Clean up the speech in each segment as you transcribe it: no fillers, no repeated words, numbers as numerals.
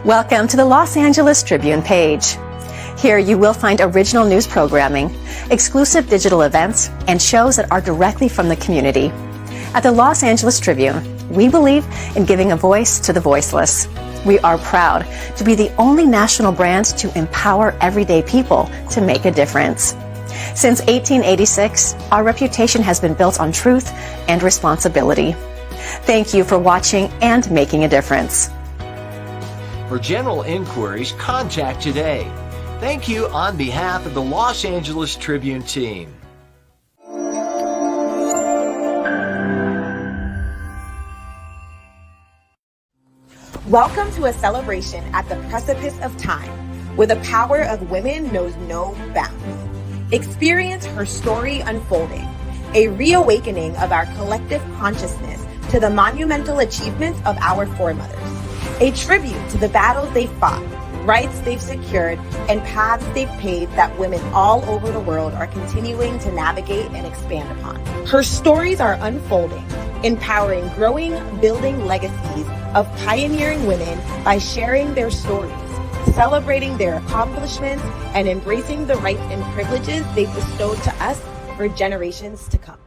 Welcome to the Los Angeles Tribune page. Here you will find original news programming, exclusive digital events, and shows that are directly from the community. At the Los Angeles Tribune, we believe in giving a voice to the voiceless. We are proud to be the only national brand to empower everyday people to make a difference. Since 1886, our reputation has been built on truth and responsibility. Thank you for watching and making a difference. For general inquiries, contact today. Thank you on behalf of the Los Angeles Tribune team. Welcome to a celebration at the precipice of time, where the power of women knows no bounds. Experience her story unfolding, a reawakening of our collective consciousness to the monumental achievements of our foremothers, a tribute to the battles they fought, rights they've secured, and paths they've paved that women all over the world are continuing to navigate and expand upon. Her stories are unfolding, empowering growing, building legacies of pioneering women by sharing their stories, celebrating their accomplishments, and embracing the rights and privileges they've bestowed to us for generations to come.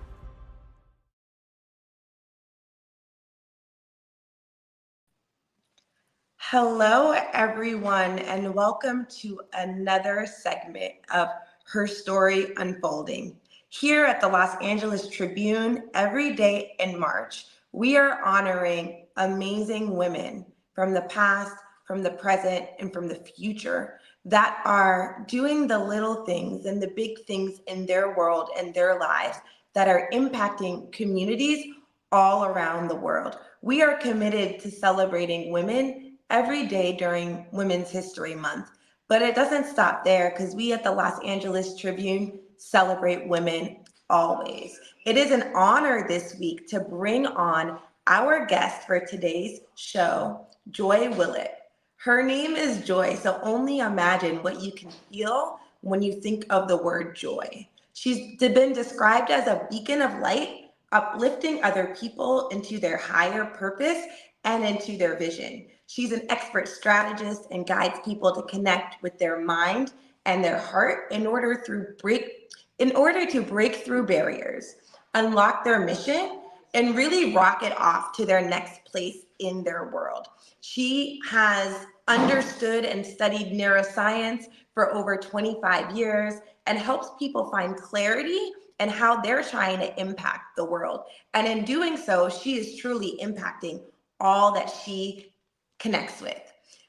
Hello, everyone, and welcome to another segment of Her Story Unfolding. Here at the Los Angeles Tribune, every day in March, we are honoring amazing women from the past, from the present, and from the future that are doing the little things and the big things in their world and their lives that are impacting communities all around the world. We are committed to celebrating women every day during Women's History Month, but it doesn't stop there because we at the Los Angeles Tribune celebrate women always. It is an honor this week to bring on our guest for today's show, Joy Willett. Her name is Joy, so only imagine what you can feel when you think of the word joy. She's been described as a beacon of light, uplifting other people into their higher purpose and into their vision. She's an expert strategist and guides people to connect with their mind and their heart in order to break through barriers, unlock their mission, and really rocket off to their next place in their world. She has understood and studied neuroscience for over 25 years and helps people find clarity and how they're trying to impact the world. And in doing so, she is truly impacting all that she connects with.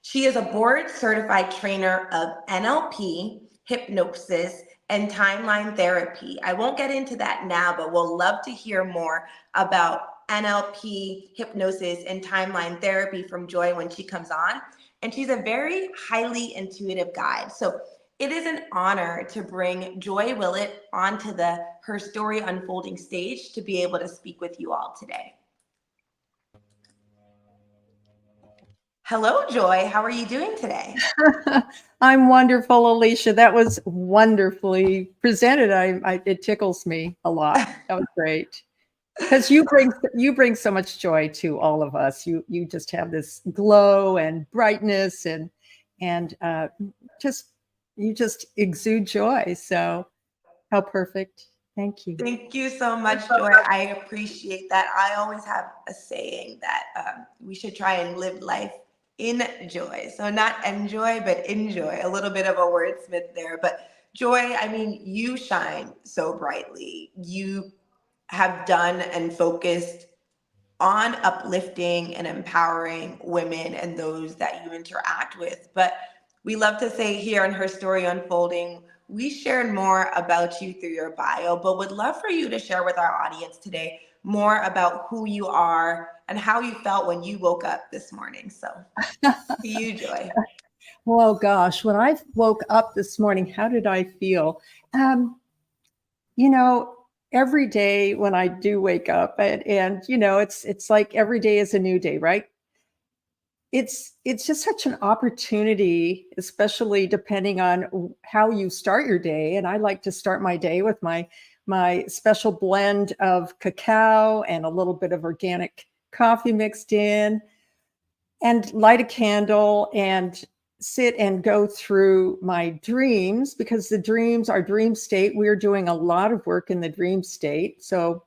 She is a board certified trainer of NLP, hypnosis, and timeline therapy. I won't get into that now, but we'll love to hear more about NLP, hypnosis, and timeline therapy from Joy when she comes on. And she's a very highly intuitive guide. So it is an honor to bring Joy Willett onto the Her Story Unfolding stage to be able to speak with you all today. Hello, Joy. How are you doing today? I'm wonderful, Alicia. That was wonderfully presented. It tickles me a lot. That was great. Because you bring so much joy to all of us. You just have this glow and brightness and you just exude joy. So how perfect. Thank you. Thank you so much, Joy. I appreciate that. I always have a saying that we should try and live life in joy. So not enjoy, but enjoy. A little bit of a wordsmith there. But Joy, I mean, you shine so brightly. You have done and focused on uplifting and empowering women and those that you interact with. But we love to say here in Her Story Unfolding, we shared more about you through your bio, but would love for you to share with our audience today more about who you are and how you felt when you woke up this morning. So to you, Joy. Oh gosh, when I woke up this morning, how did I feel? Every day when I do wake up and it's like every day is a new day, right? it's just such an opportunity, especially depending on how you start your day. And I like to start my day with my special blend of cacao and a little bit of organic coffee mixed in, and light a candle and sit and go through my dreams, because the dreams, our dream state, we're doing a lot of work in the dream state. So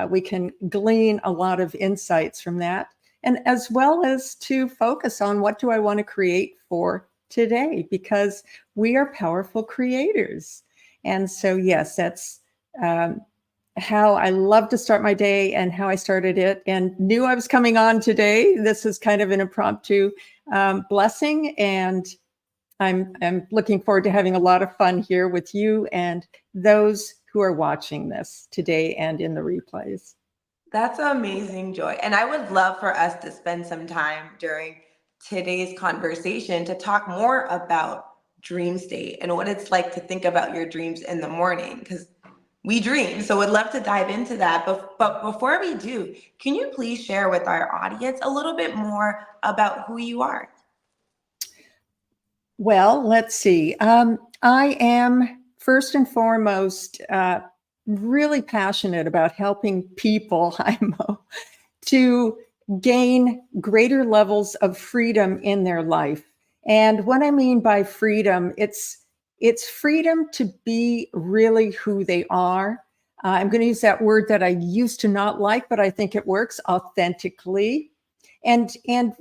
we can glean a lot of insights from that. And as well as to focus on what do I want to create for today, because we are powerful creators. And so, yes, that's how I love to start my day and how I started it, and knew I was coming on today. This is kind of an impromptu blessing, and I'm looking forward to having a lot of fun here with you and those who are watching this today and in the replays. That's amazing, Joy. And I would love for us to spend some time during today's conversation to talk more about dream state and what it's like to think about your dreams in the morning, because we dream. So would love to dive into that. But before we do, can you please share with our audience a little bit more about who you are? Well, let's see. I am first and foremost really passionate about helping people, to gain greater levels of freedom in their life. And what I mean by freedom, it's freedom to be really who they are. I'm going to use that word that I used to not like, but I think it works, authentically, and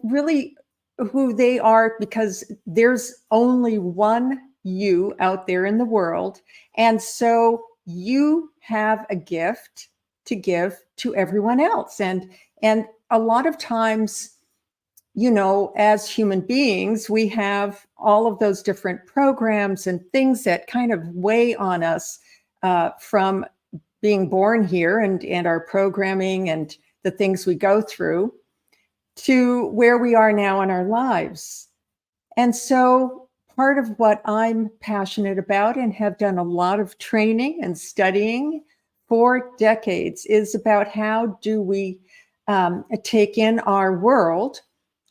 really who they are, because there's only one you out there in the world. And so you have a gift to give to everyone else. And a lot of times, as human beings, we have all of those different programs and things that kind of weigh on us from being born here, and our programming and the things we go through to where we are now in our lives. And so part of what I'm passionate about and have done a lot of training and studying for decades is about how do we take in our world,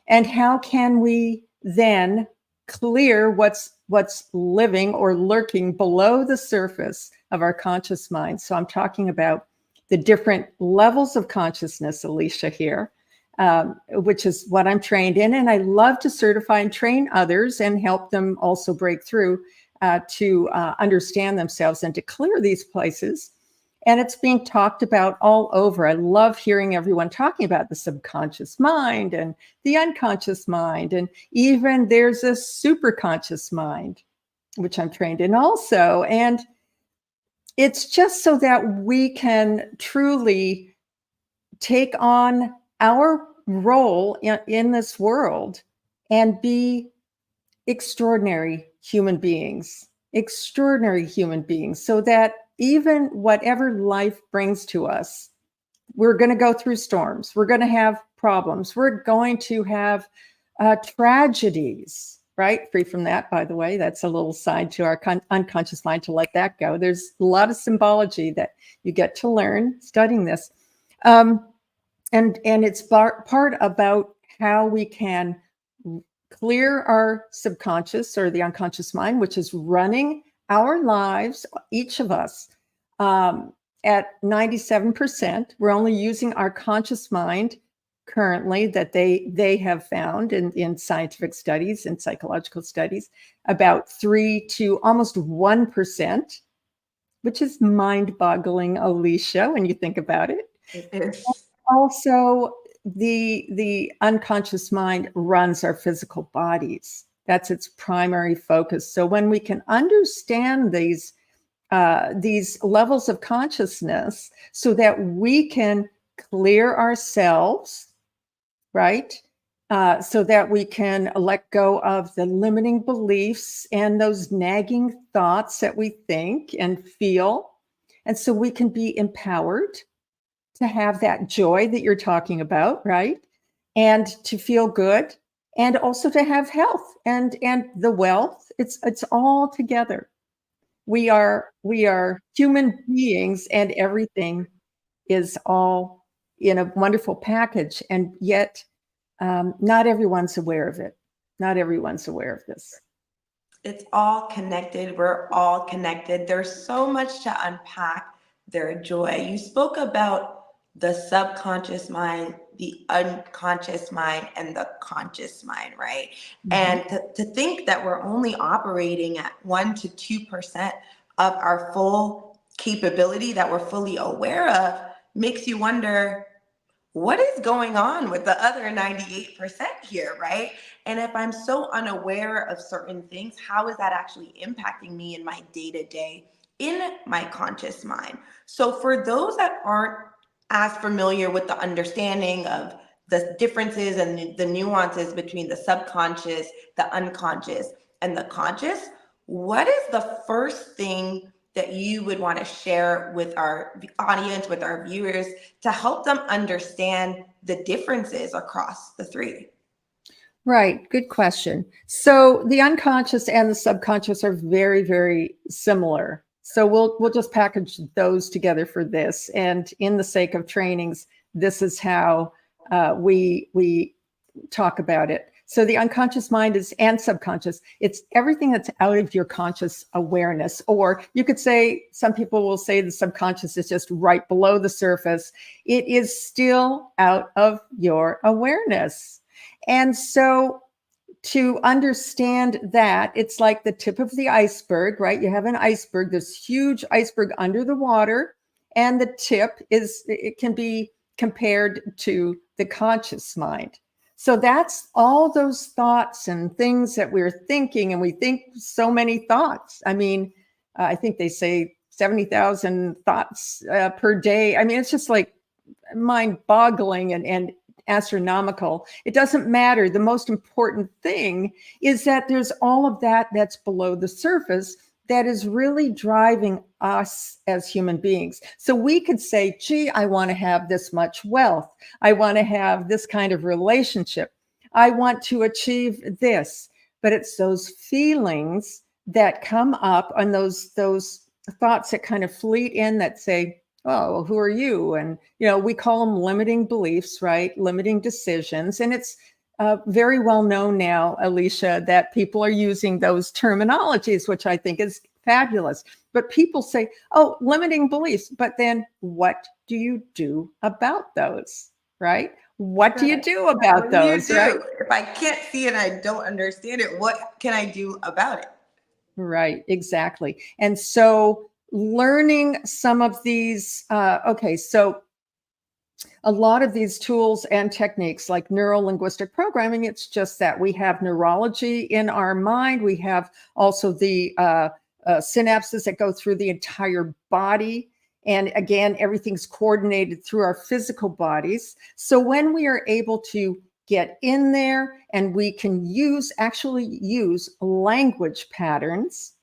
and how can we then clear what's living or lurking below the surface of our conscious mind. So I'm talking about the different levels of consciousness, Alicia, here, which is what I'm trained in. And I love to certify and train others and help them also break through to understand themselves and to clear these places. And it's being talked about all over. I love hearing everyone talking about the subconscious mind and the unconscious mind. And even there's a superconscious mind, which I'm trained in also. And it's just so that we can truly take on our role in this world and be extraordinary human beings, so that even whatever life brings to us, we're going to go through storms. We're going to have problems. We're going to have tragedies, right? Free from that, by the way. That's a little side to our unconscious mind, to let that go. There's a lot of symbology that you get to learn studying this. And it's part about how we can clear our subconscious or the unconscious mind, which is running our lives, each of us, at 97%. We're only using our conscious mind currently, that they have found in scientific studies and psychological studies, about 3 to almost 1%, which is mind-boggling, Alicia, when you think about it. It is. Also, the unconscious mind runs our physical bodies. That's its primary focus. So when we can understand these levels of consciousness, so that we can clear ourselves, right? So that we can let go of the limiting beliefs and those nagging thoughts that we think and feel. And so we can be empowered to have that joy that you're talking about, right? And to feel good, and also to have health and the wealth. It's all together. We are human beings, and everything is all in a wonderful package. And yet not everyone's aware of it. Not everyone's aware of this. It's all connected. We're all connected. There's so much to unpack there, Joy. You spoke about the subconscious mind, the unconscious mind, and the conscious mind, right? And to think that we're only operating at 1 to 2% of our full capability that we're fully aware of makes you wonder, what is going on with the other 98% here, right? And if I'm so unaware of certain things, how is that actually impacting me in my day-to-day, in my conscious mind? So for those that aren't as familiar with the understanding of the differences and the nuances between the subconscious, the unconscious, and the conscious, what is the first thing that you would want to share with our audience, with our viewers, to help them understand the differences across the three? Right. Good question. So the unconscious and the subconscious are very, very similar. So we'll just package those together for this. And in the sake of trainings, this is how we talk about it. So the unconscious mind and subconscious, it's everything that's out of your conscious awareness. Or you could say, some people will say the subconscious is just right below the surface. It is still out of your awareness. And so to understand that, it's like the tip of the iceberg, right? You have an iceberg, this huge iceberg under the water, and the tip it can be compared to the conscious mind. So that's all those thoughts and things that we're thinking, and we think so many thoughts. I mean, I think they say 70,000 thoughts per day. I mean, it's just like mind-boggling and astronomical. It doesn't matter. The most important thing is that there's all of that that's below the surface that is really driving us as human beings. So we could say, gee, I want to have this much wealth. I want to have this kind of relationship. I want to achieve this. But it's those feelings that come up and those thoughts that kind of fleet in that say, oh, well, who are you? And, we call them limiting beliefs, right? Limiting decisions. And it's very well known now, Alicia, that people are using those terminologies, which I think is fabulous. But people say, oh, limiting beliefs. But then what do you do about those, right? What do you do about those, right? If I can't see it, I don't understand it, what can I do about it? Right, exactly. And so learning some of these, so a lot of these tools and techniques like neuro-linguistic programming, it's just that we have neurology in our mind. We have also the synapses that go through the entire body. And again, everything's coordinated through our physical bodies. So when we are able to get in there and we can actually use language patterns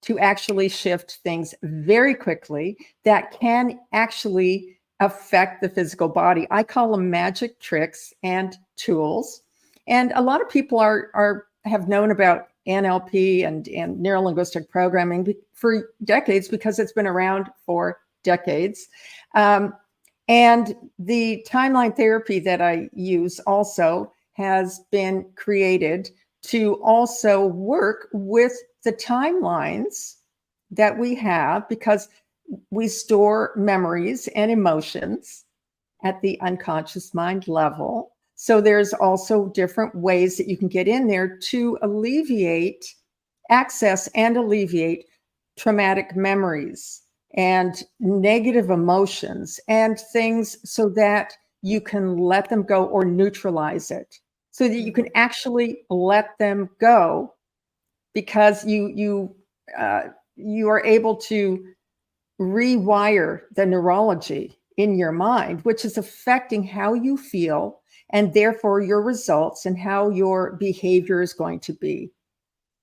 to actually shift things very quickly, that can actually affect the physical body. I call them magic tricks and tools. And a lot of people have known about NLP and neuro-linguistic programming for decades because it's been around for decades. And the timeline therapy that I use also has been created to also work with the timelines that we have, because we store memories and emotions at the unconscious mind level. So there's also different ways that you can get in there to access and alleviate traumatic memories and negative emotions and things, so that you can let them go or neutralize it, so that you can actually let them go, because you are able to rewire the neurology in your mind, which is affecting how you feel and therefore your results and how your behavior is going to be.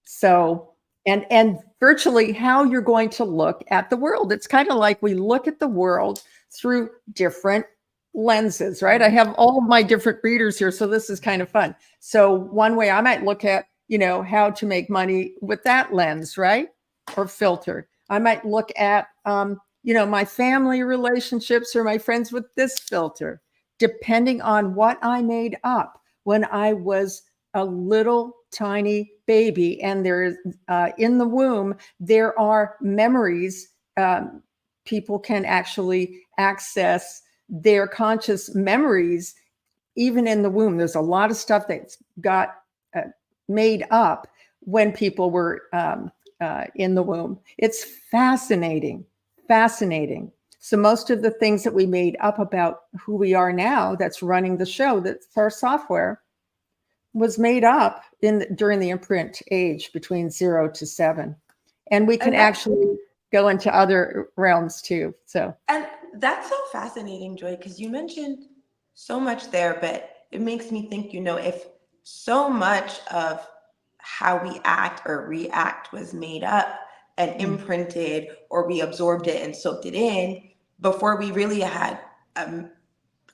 So, and virtually how you're going to look at the world. It's kind of like we look at the world through different lenses, right? I have all of my different readers here, so this is kind of fun. So one way I might look at, how to make money with that lens, right? Or filter. I might look at, my family relationships or my friends with this filter, depending on what I made up, when I was a little tiny baby, and there's in the womb, there are memories. People can actually access their conscious memories even in the womb. There's a lot of stuff that's got made up when people were in the womb. It's fascinating, fascinating. So most of the things that we made up about who we are now, that's running the show, that's our software, was made up during the imprint age between 0 to 7. And we can actually go into other realms too. So, and that's so fascinating, Joy, because you mentioned so much there, but it makes me think, if so much of how we act or react was made up and imprinted, or we absorbed it and soaked it in before we really had a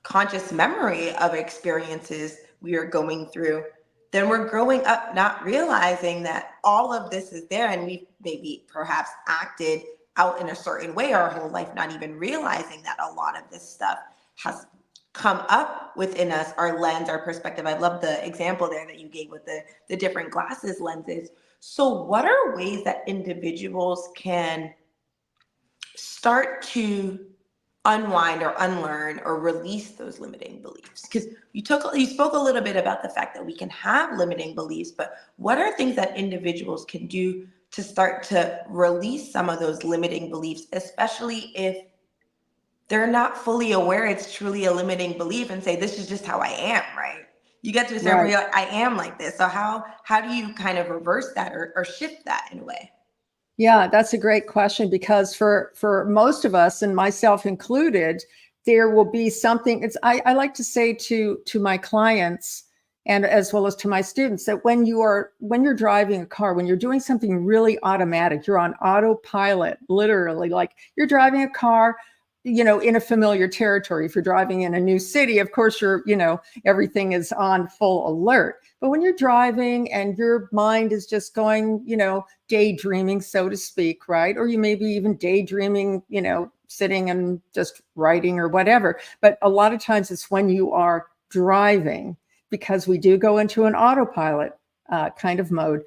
conscious memory of experiences we are going through, then we're growing up not realizing that all of this is there, and we've maybe perhaps acted out in a certain way our whole life, not even realizing that a lot of this stuff has come up within us, our lens, our perspective. I love the example there that you gave with the different glasses lenses. So what are ways that individuals can start to unwind or unlearn or release those limiting beliefs? Because you spoke a little bit about the fact that we can have limiting beliefs, but what are things that individuals can do to start to release some of those limiting beliefs, especially if they're not fully aware it's truly a limiting belief, and say, this is just how I am, right? You get to a certain point, you're like, I am like this. So how do you kind of reverse that or shift that in a way? Yeah, that's a great question, because for most of us, and myself included, there will be something. I like to say to my clients, and as well as to my students, that when you're driving a car, when you're doing something really automatic, you're on autopilot, literally, like you're driving a car, in a familiar territory. If you're driving in a new city, of course, everything is on full alert. But when you're driving and your mind is just going, daydreaming, so to speak, right? Or you may be even daydreaming, sitting and just writing or whatever. But a lot of times it's when you are driving, because we do go into an autopilot kind of mode,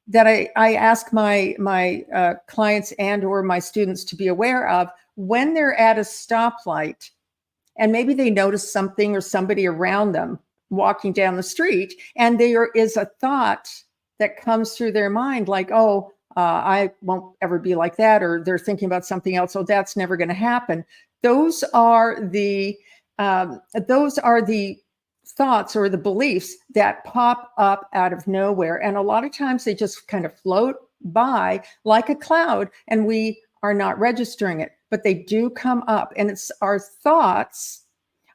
that I ask my clients and or my students to be aware of when they're at a stoplight, and maybe they notice something or somebody around them walking down the street, and there is a thought that comes through their mind, like, I won't ever be like that, or they're thinking about something else. Oh, that's never going to happen. Those are the thoughts or the beliefs that pop up out of nowhere. And a lot of times they just kind of float by like a cloud, and we are not registering it, but they do come up. And it's our thoughts,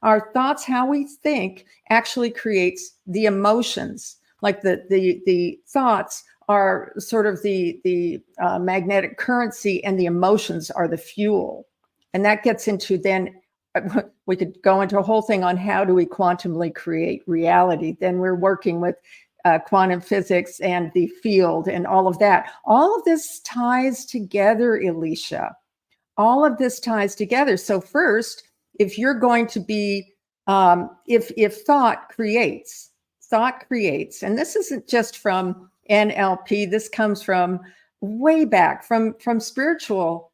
how we think actually creates the emotions. Like the thoughts are sort of the magnetic currency, and the emotions are the fuel. And that gets into, then we could go into a whole thing on how do we quantumly create reality. Then we're working with quantum physics and the field and all of that. All of this ties together, Alicia. All of this ties together. So first, if you're going to be, if thought creates, and this isn't just from NLP, this comes from way back, from spiritual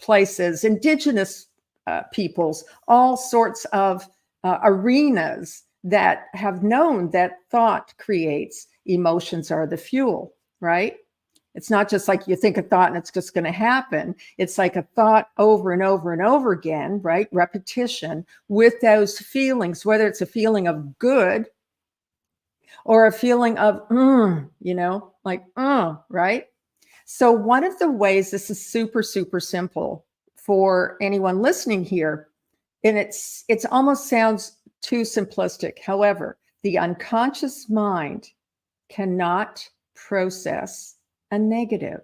places, indigenous peoples, all sorts of arenas that have known that thought creates, emotions are the fuel, right? It's not just like you think a thought and it's just going to happen. It's like a thought over and over and over again, right? Repetition with those feelings, whether it's a feeling of good or a feeling of, right? So one of the ways, this is super, super simple for anyone listening here, and it's almost sounds too simplistic. However, the unconscious mind cannot process a negative.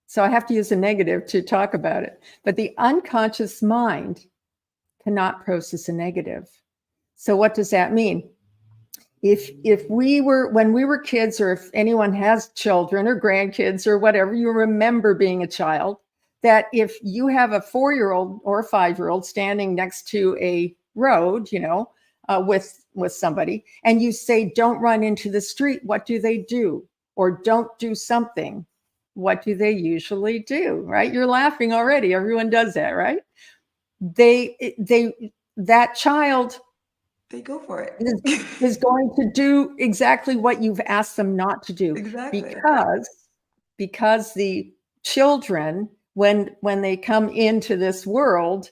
So I have to use a negative to talk about it. But the unconscious mind cannot process a negative. So what does that mean? If we were, when we were kids, or if anyone has children or grandkids or whatever, you remember being a child, that if you have a 4-year-old or a 5-year-old standing next to a road, with somebody, and you say, don't run into the street, what do? Or don't do something, what do they usually do, right? You're laughing already. Everyone does that, right? That child, they go for it, is going to do exactly what you've asked them not to do. Exactly. Because the children, when they come into this world,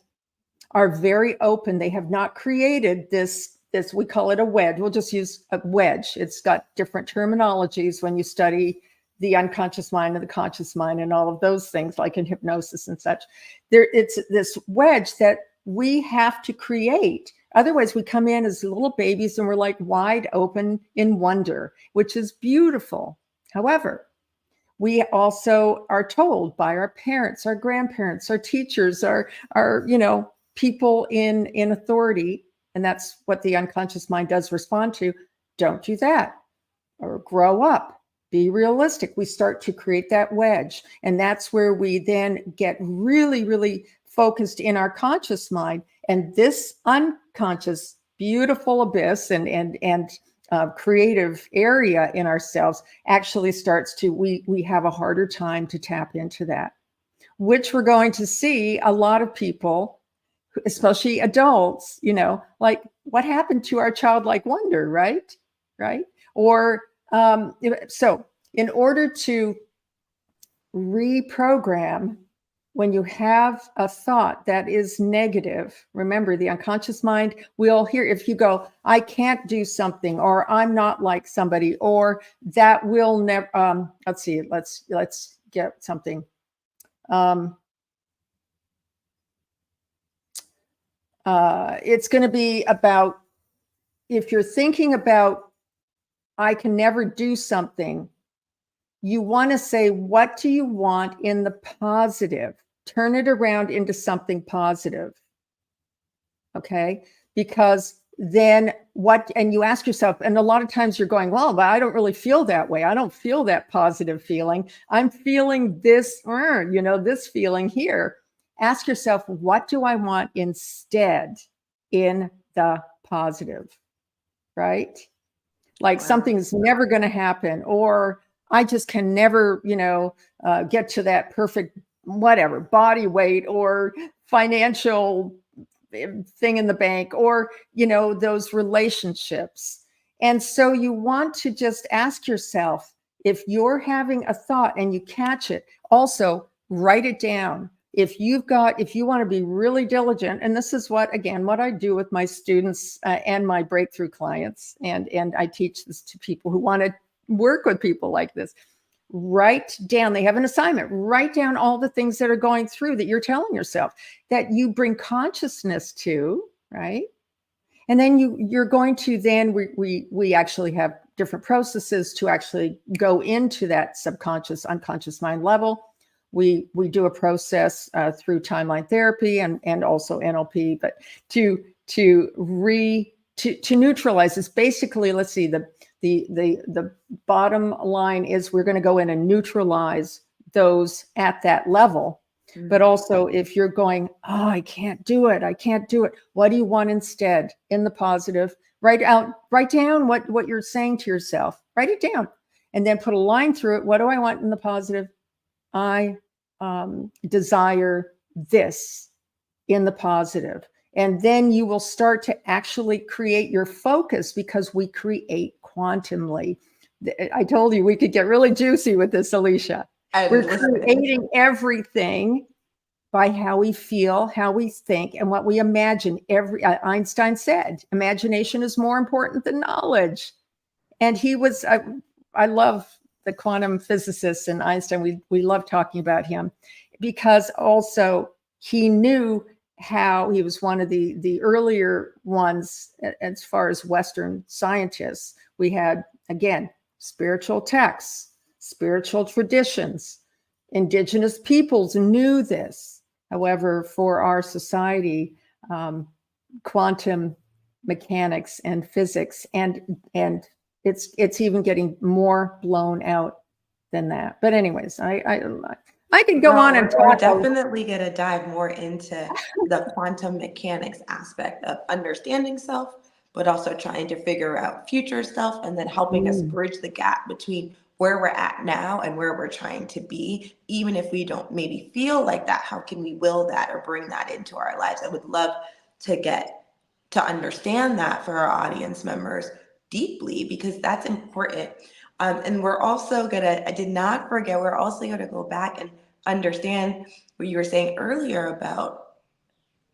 are very open. They have not created this, we call it a wedge. We'll just use a wedge. It's got different terminologies when you study the unconscious mind and the conscious mind and all of those things, like in hypnosis and such. It's this wedge that we have to create. Otherwise, we come in as little babies and we're like wide open in wonder, which is beautiful. However, we also are told by our parents, our grandparents, our teachers, our people in authority, and that's what the unconscious mind does respond to. Don't do that, or grow up, be realistic. We start to create that wedge, and that's where we then get really, really focused in our conscious mind, and this unconscious, beautiful abyss and creative area in ourselves actually starts to, we have a harder time to tap into that, which we're going to see a lot of people, especially adults, like what happened to our childlike wonder, right? Or so in order to reprogram, when you have a thought that is negative, remember the unconscious mind will hear, if you go, I can't do something, or I'm not like somebody, or that will never, let's see, let's get something. It's going to be about, if you're thinking about, I can never do something, you want to say, what do you want in the positive? Turn it around into something positive. Okay? Because then and you ask yourself, and a lot of times you're going, well, but I don't really feel that way. I don't feel that positive feeling. I'm feeling this, this feeling here. Ask yourself, what do I want instead in the positive, right? Like something's never going to happen, or I just can never, get to that perfect, whatever, body weight or financial thing in the bank, or, those relationships. And so you want to just ask yourself, if you're having a thought and you catch it, also write it down. If you want to be really diligent, and this is what I do with my students and my breakthrough clients, and I teach this to people who want to work with people like this. Write down, they have an assignment, write down all the things that are going through that you're telling yourself that you bring consciousness to, right? And then you're going to then, we actually have different processes to actually go into that subconscious, unconscious mind level. We do a process through timeline therapy and also NLP, but to neutralize this. Basically, let's see, the bottom line is we're going to go in and neutralize those at that level. Mm-hmm. But also, if you're going, oh, I can't do it. What do you want instead in the positive? Write down what you're saying to yourself. Write it down, and then put a line through it. What do I want in the positive? I desire this in the positive. And then you will start to actually create your focus, because we create quantumly. I told you we could get really juicy with this, Alicia. We're creating everything by how we feel, how we think, and what we imagine. Einstein said, imagination is more important than knowledge. And he was, I love the quantum physicist and Einstein. We love talking about him, because also he knew how he was one of the earlier ones as far as Western scientists. We had, again, spiritual texts, spiritual traditions. Indigenous peoples knew this. However, for our society, quantum mechanics and physics and it's even getting more blown out than that. But anyways, I can go on and talk. We're definitely going to dive more into the quantum mechanics aspect of understanding self, but also trying to figure out future self and then helping us bridge the gap between where we're at now and where we're trying to be. Even if we don't maybe feel like that, how can we will that or bring that into our lives? I would love to get to understand that for our audience members deeply, because that's important. And we're also gonna, I did not forget, we're also gonna go back and understand what you were saying earlier about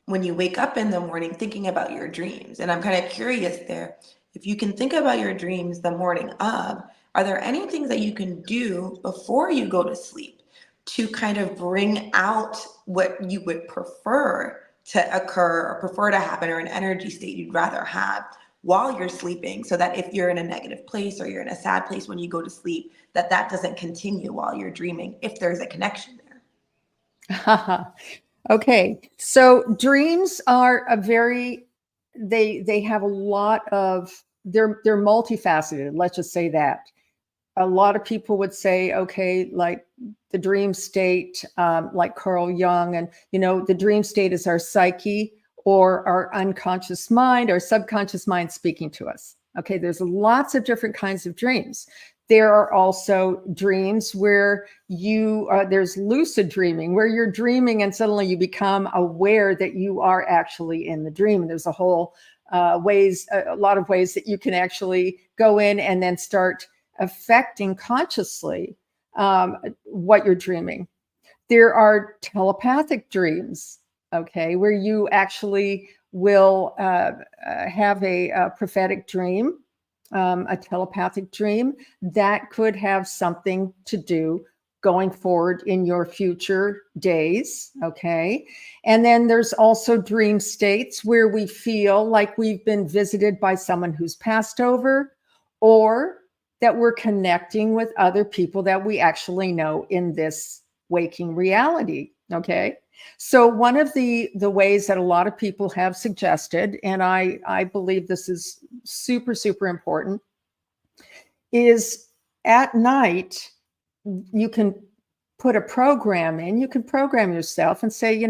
when you wake up in the morning thinking about your dreams. And I'm kind of curious there, if you can think about your dreams the morning of, are there any things that you can do before you go to sleep to kind of bring out what you would prefer to occur or prefer to happen, or an energy state you'd rather have while you're sleeping, so that if you're in a negative place or you're in a sad place when you go to sleep, that that doesn't continue while you're dreaming, if there's a connection there? Okay, so dreams are a very, they have a lot of, they're multifaceted, let's just say that. A lot of people would say, okay, like the dream state, like Carl Jung, and the dream state is our psyche or our unconscious mind, our subconscious mind speaking to us. Okay, there's lots of different kinds of dreams. There are also dreams where there's lucid dreaming, where you're dreaming and suddenly you become aware that you are actually in the dream. And there's a whole a lot of ways that you can actually go in and then start affecting consciously what you're dreaming. There are telepathic dreams, okay, where you actually will have a prophetic dream, a telepathic dream that could have something to do going forward in your future days, okay? And then there's also dream states where we feel like we've been visited by someone who's passed over, or that we're connecting with other people that we actually know in this waking reality, okay? So one of the ways that a lot of people have suggested, and I believe this is super, super important, is at night, you can put a program in, you can program yourself and say,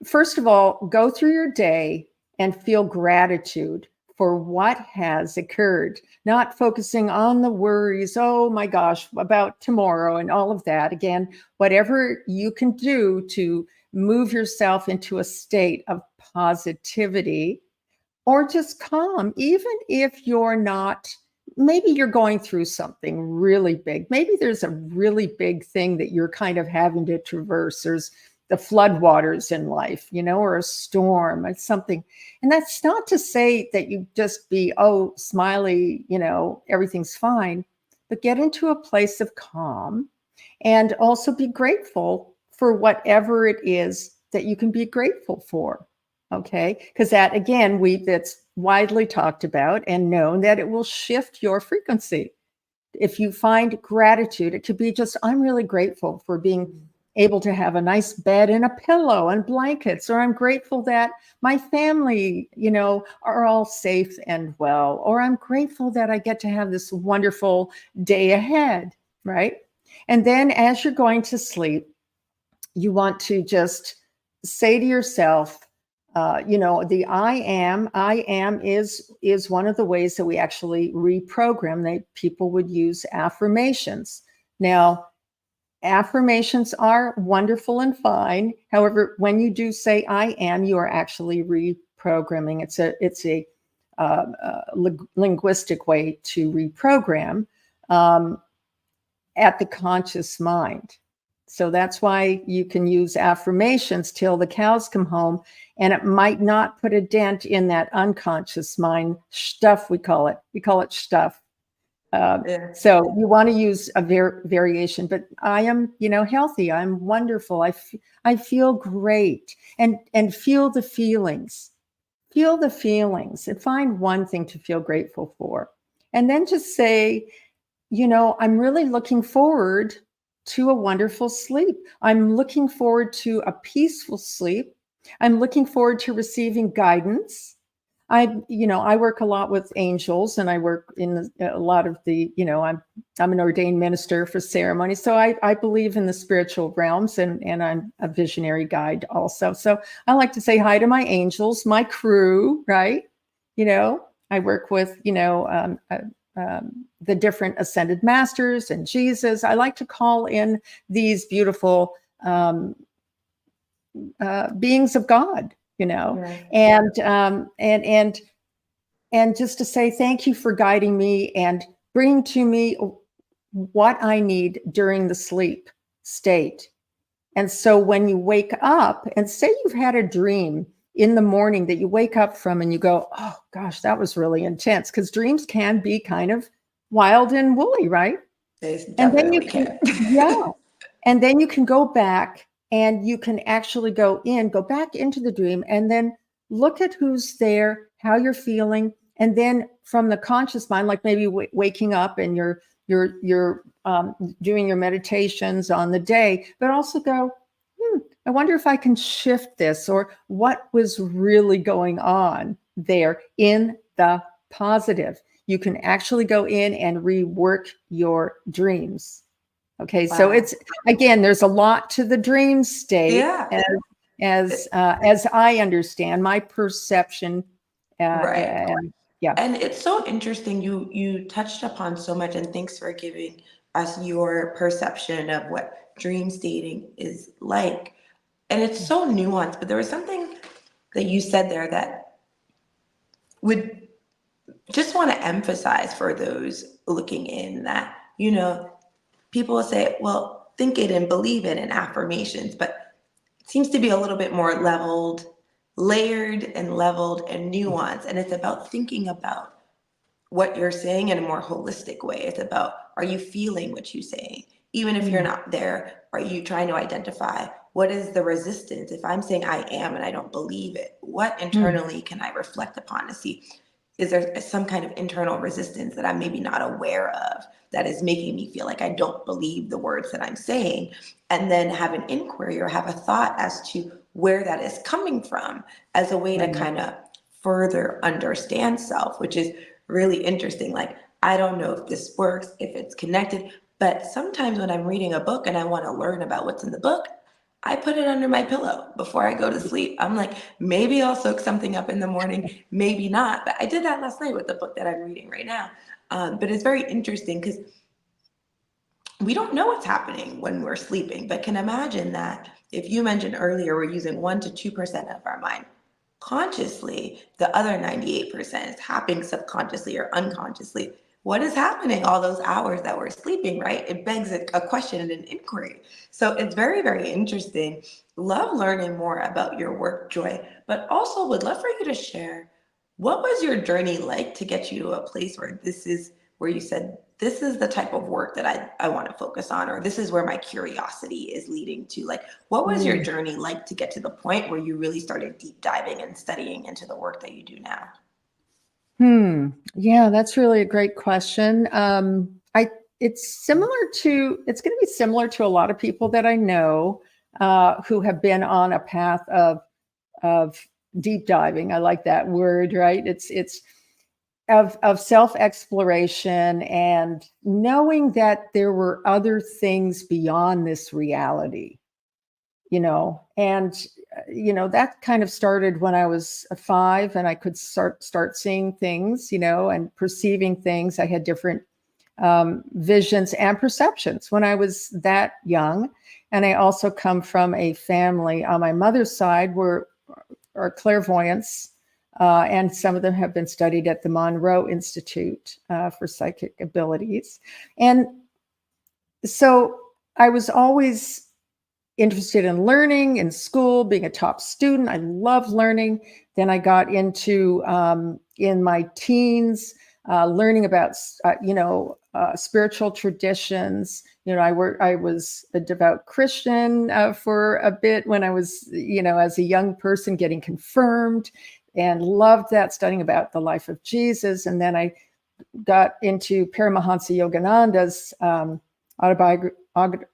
first of all, go through your day and feel gratitude for what has occurred, not focusing on the worries, oh my gosh, about tomorrow and all of that. Again, whatever you can do to move yourself into a state of positivity or just calm, even if you're not, maybe you're going through something really big. Maybe there's a really big thing that you're kind of having to traverse. There's the floodwaters in life, or a storm or something. And that's not to say that you just be, oh, smiley, everything's fine, but get into a place of calm and also be grateful for whatever it is that you can be grateful for. Okay. Because that, again, that's widely talked about and known that it will shift your frequency. If you find gratitude, it could be just, I'm really grateful for being able to have a nice bed and a pillow and blankets, or I'm grateful that my family, are all safe and well, or I'm grateful that I get to have this wonderful day ahead, right? And then as you're going to sleep, you want to just say to yourself, the I am is one of the ways that we actually reprogram. People would use affirmations. Now, affirmations are wonderful and fine. However, when you do say I am, you are actually reprogramming. It's a linguistic way to reprogram at the conscious mind. So that's why you can use affirmations till the cows come home, and it might not put a dent in that unconscious mind stuff, we call it. We call it stuff. So you want to use a variation, but I am, healthy. I'm wonderful. I feel great, and feel the feelings. Feel the feelings and find one thing to feel grateful for. And then just say, I'm really looking forward to a wonderful sleep. I'm looking forward to a peaceful sleep. I'm looking forward to receiving guidance. I work a lot with angels, and I work in a lot of the, I'm an ordained minister for ceremony. So I believe in the spiritual realms, and I'm a visionary guide also. So I like to say hi to my angels, my crew, right? I work with, the different ascended masters and Jesus. I like to call in these beautiful beings of God, Right. and just to say thank you for guiding me and bringing to me what I need during the sleep state. And so when you wake up, and say you've had a dream in the morning that you wake up from and you go, oh gosh, that was really intense, because dreams can be kind of wild and woolly, right? And then you can, yeah. And then you can go back and you can actually go back into the dream and then look at who's there, how you're feeling. And then from the conscious mind, like maybe waking up and you're doing your meditations on the day, but also go, I wonder if I can shift this, or what was really going on there in the positive. You can actually go in and rework your dreams. Okay, wow. So it's, again, there's a lot to the dream state, yeah. as I understand my perception. Right. Yeah. And it's so interesting. You touched upon so much, and thanks for giving us your perception of what dream stating is like. And it's so nuanced, but there was something that you said there that would just want to emphasize for those looking in, that, people will say, well, think it and believe it in affirmations, but it seems to be a little bit more layered and leveled and nuanced. And it's about thinking about what you're saying in a more holistic way. It's about, are you feeling what you're saying? Even if you're not there, are you trying to identify what is the resistance? If I'm saying I am and I don't believe it, what internally can I reflect upon to see, is there some kind of internal resistance that I'm maybe not aware of that is making me feel like I don't believe the words that I'm saying? And then have an inquiry or have a thought as to where that is coming from, as a way to kind of further understand self, which is really interesting. Like, I don't know if this works, if it's connected, but sometimes when I'm reading a book and I want to learn about what's in the book, I put it under my pillow before I go to sleep. I'm like, maybe I'll soak something up in the morning, maybe not. But I did that last night with the book that I'm reading right now. But it's very interesting because we don't know what's happening when we're sleeping, but can imagine that if you mentioned earlier, we're using 1% to 2% of our mind consciously, the other 98% is happening subconsciously or unconsciously. What is happening all those hours that we're sleeping, right? It begs a question and an inquiry. So it's very, very interesting. Love learning more about your work, Joy, but also would love for you to share, what was your journey like to get you to a place where this is where you said, this is the type of work that I want to focus on, or this is where my curiosity is leading to? Like, what was your journey like to get to the point where you really started deep diving and studying into the work that you do now? Yeah, that's really a great question. It's going to be similar to a lot of people that I know who have been on a path of deep diving. I like that word, right? It's of self-exploration and knowing that there were other things beyond this reality, and that kind of started when I was 5 and I could start seeing things, and perceiving things. I had different visions and perceptions when I was that young. And I also come from a family on my mother's side where are clairvoyants, and some of them have been studied at the Monroe Institute for Psychic Abilities. And so I was always interested in learning in school, being a top student. I love learning. Then I got into, in my teens, learning about, spiritual traditions. I was a devout Christian for a bit when I was, as a young person, getting confirmed, and loved that, studying about the life of Jesus. And then I got into Paramahansa Yogananda's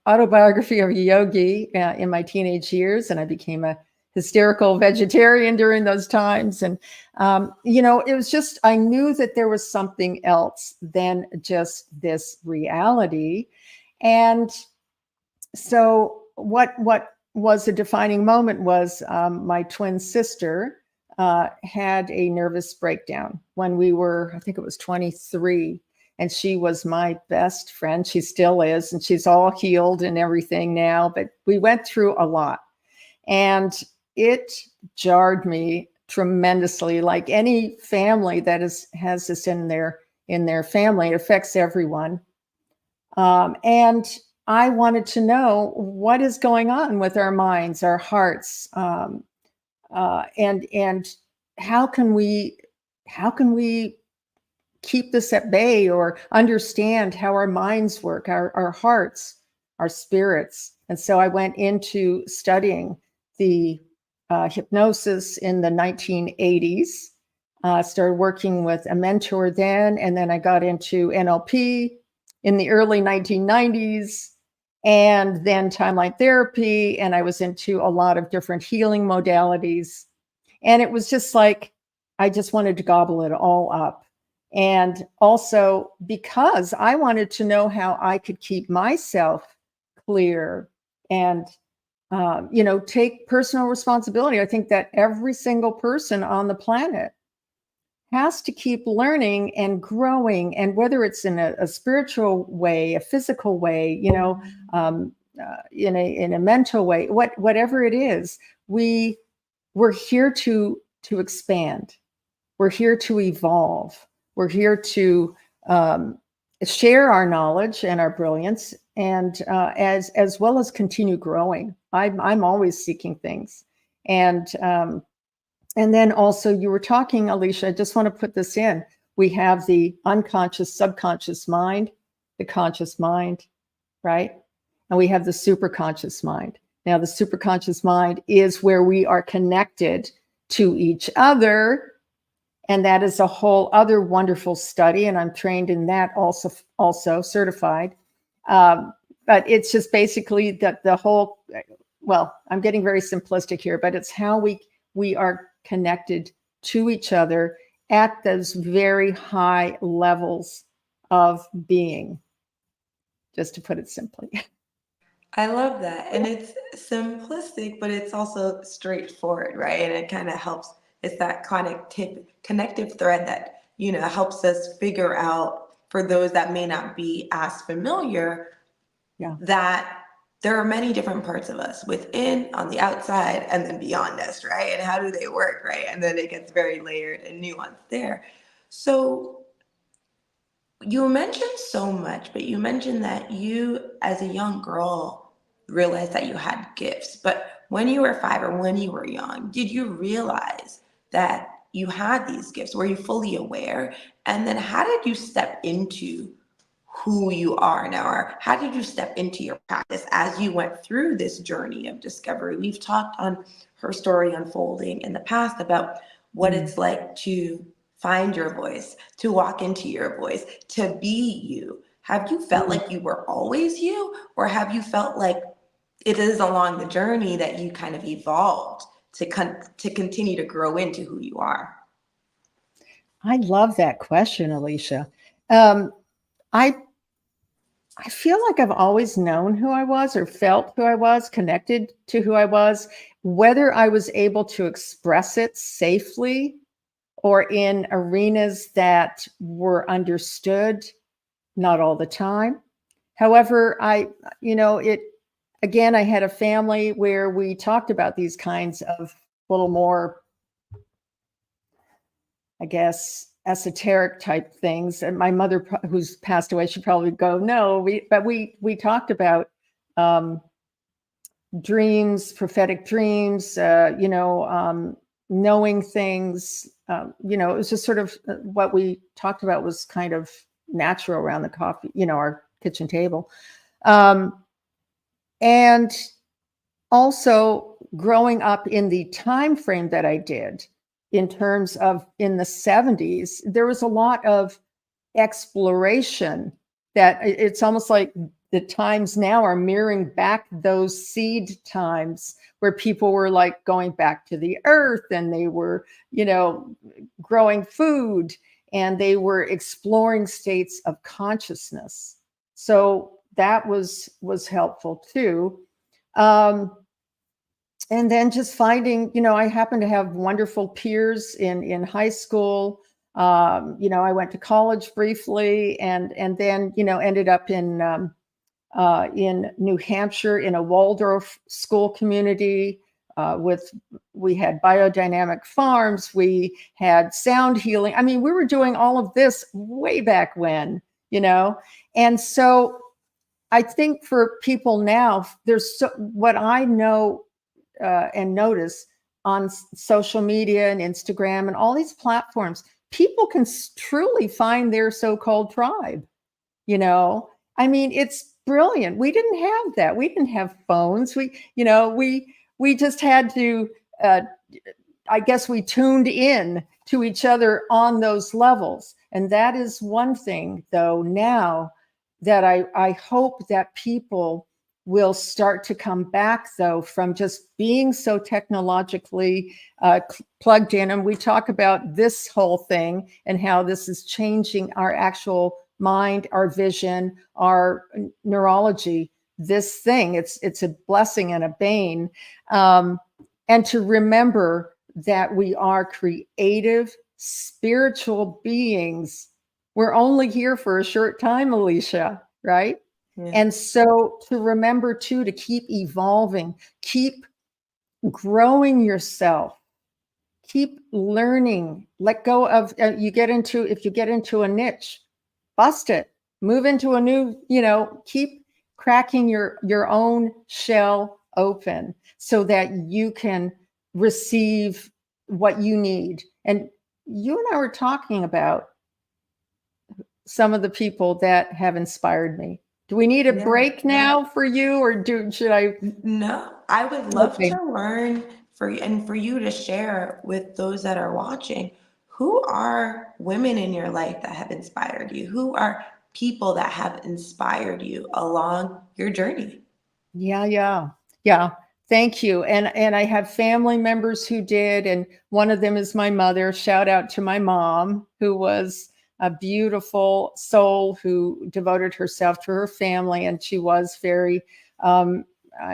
autobiography of a yogi in my teenage years, and I became a hysterical vegetarian during those times. And it was just, I knew that there was something else than just this reality. And so what was a defining moment was my twin sister had a nervous breakdown when we were, I think it was 23. And she was my best friend. She still is. And she's all healed and everything now. But we went through a lot. And it jarred me tremendously. Like any family that has this in their family, it affects everyone. And I wanted to know what is going on with our minds, our hearts, and how can we keep this at bay, or understand how our minds work, our hearts, our spirits. And so I went into studying the hypnosis in the 1980s. Started working with a mentor then, and then I got into NLP in the early 1990s, and then timeline therapy, and I was into a lot of different healing modalities. And it was just like, I just wanted to gobble it all up. And also because I wanted to know how I could keep myself clear and, take personal responsibility. I think that every single person on the planet has to keep learning and growing. And whether it's in a spiritual way, a physical way, in a mental way, whatever it is, we're here to expand. We're here to evolve. We're here to share our knowledge and our brilliance, and as well as continue growing. I'm always seeking things, and then also you were talking, Alicia. I just want to put this in. We have the unconscious, subconscious mind, the conscious mind, right? And we have the superconscious mind. Now, the superconscious mind is where we are connected to each other. And that is a whole other wonderful study. And I'm trained in that, also certified. But it's just basically the whole, well, I'm getting very simplistic here, but it's how we are connected to each other at those very high levels of being, just to put it simply. I love that. And it's simplistic, but it's also straightforward, right? And it kind of helps. It's that connective thread that, helps us figure out, for those that may not be as familiar, that there are many different parts of us within, on the outside, and then beyond us, right? And how do they work, right? And then it gets very layered and nuanced there. So you mentioned so much, but you mentioned that you, as a young girl, realized that you had gifts. But when you were 5 or when you were young, did you realize that you had these gifts? Were you fully aware? And then how did you step into who you are now? Or how did you step into your practice as you went through this journey of discovery? We've talked on Her Story Unfolding in the past about what it's like to find your voice, to walk into your voice, to be you. Have you felt like you were always you? Or have you felt like it is along the journey that you kind of evolved to continue to grow into who you are? I love that question, Alicia. I feel like I've always known who I was, or felt who I was, connected to who I was. Whether I was able to express it safely or in arenas that were understood, not all the time. However, I had a family where we talked about these kinds of little more, I guess, esoteric type things. And my mother, who's passed away, should probably go, no, but we talked about dreams, prophetic dreams, knowing things. It was just sort of what we talked about was kind of natural around the coffee, our kitchen table. And also growing up in the time frame that I did, in terms of in the 70s, there was a lot of exploration that it's almost like the times now are mirroring back those seed times where people were like going back to the earth, and they were, growing food, and they were exploring states of consciousness. So that was helpful too. and then just finding, I happen to have wonderful peers in high school. I went to college briefly, and then, ended up in New Hampshire in a Waldorf school community. We had biodynamic farms, we had sound healing. I mean, we were doing all of this way back when, and so I think for people now, what I know and notice on social media and Instagram and all these platforms, people can truly find their so-called tribe. I mean, it's brilliant. We didn't have that. We didn't have phones. We just had to, I guess we tuned in to each other on those levels. And that is one thing, though, now that I hope that people will start to come back, though, from just being so technologically plugged in. And we talk about this whole thing and how this is changing our actual mind, our vision, our neurology. This thing, it's a blessing and a bane. And to remember that we are creative, spiritual beings. We're only here for a short time, Alicia, right? Yeah. And so to remember too, to keep evolving, keep growing yourself, keep learning, let go of, if you get into a niche, bust it, move into a new, keep cracking your own shell open so that you can receive what you need. And you and I were talking about some of the people that have inspired me. Do we need a break now for you, or should I? No, I would love to learn for you to share with those that are watching. Who are women in your life that have inspired you? Who are people that have inspired you along your journey? Yeah. Thank you. And I have family members who did, and one of them is my mother. Shout out to my mom, who was a beautiful soul who devoted herself to her family, and she was very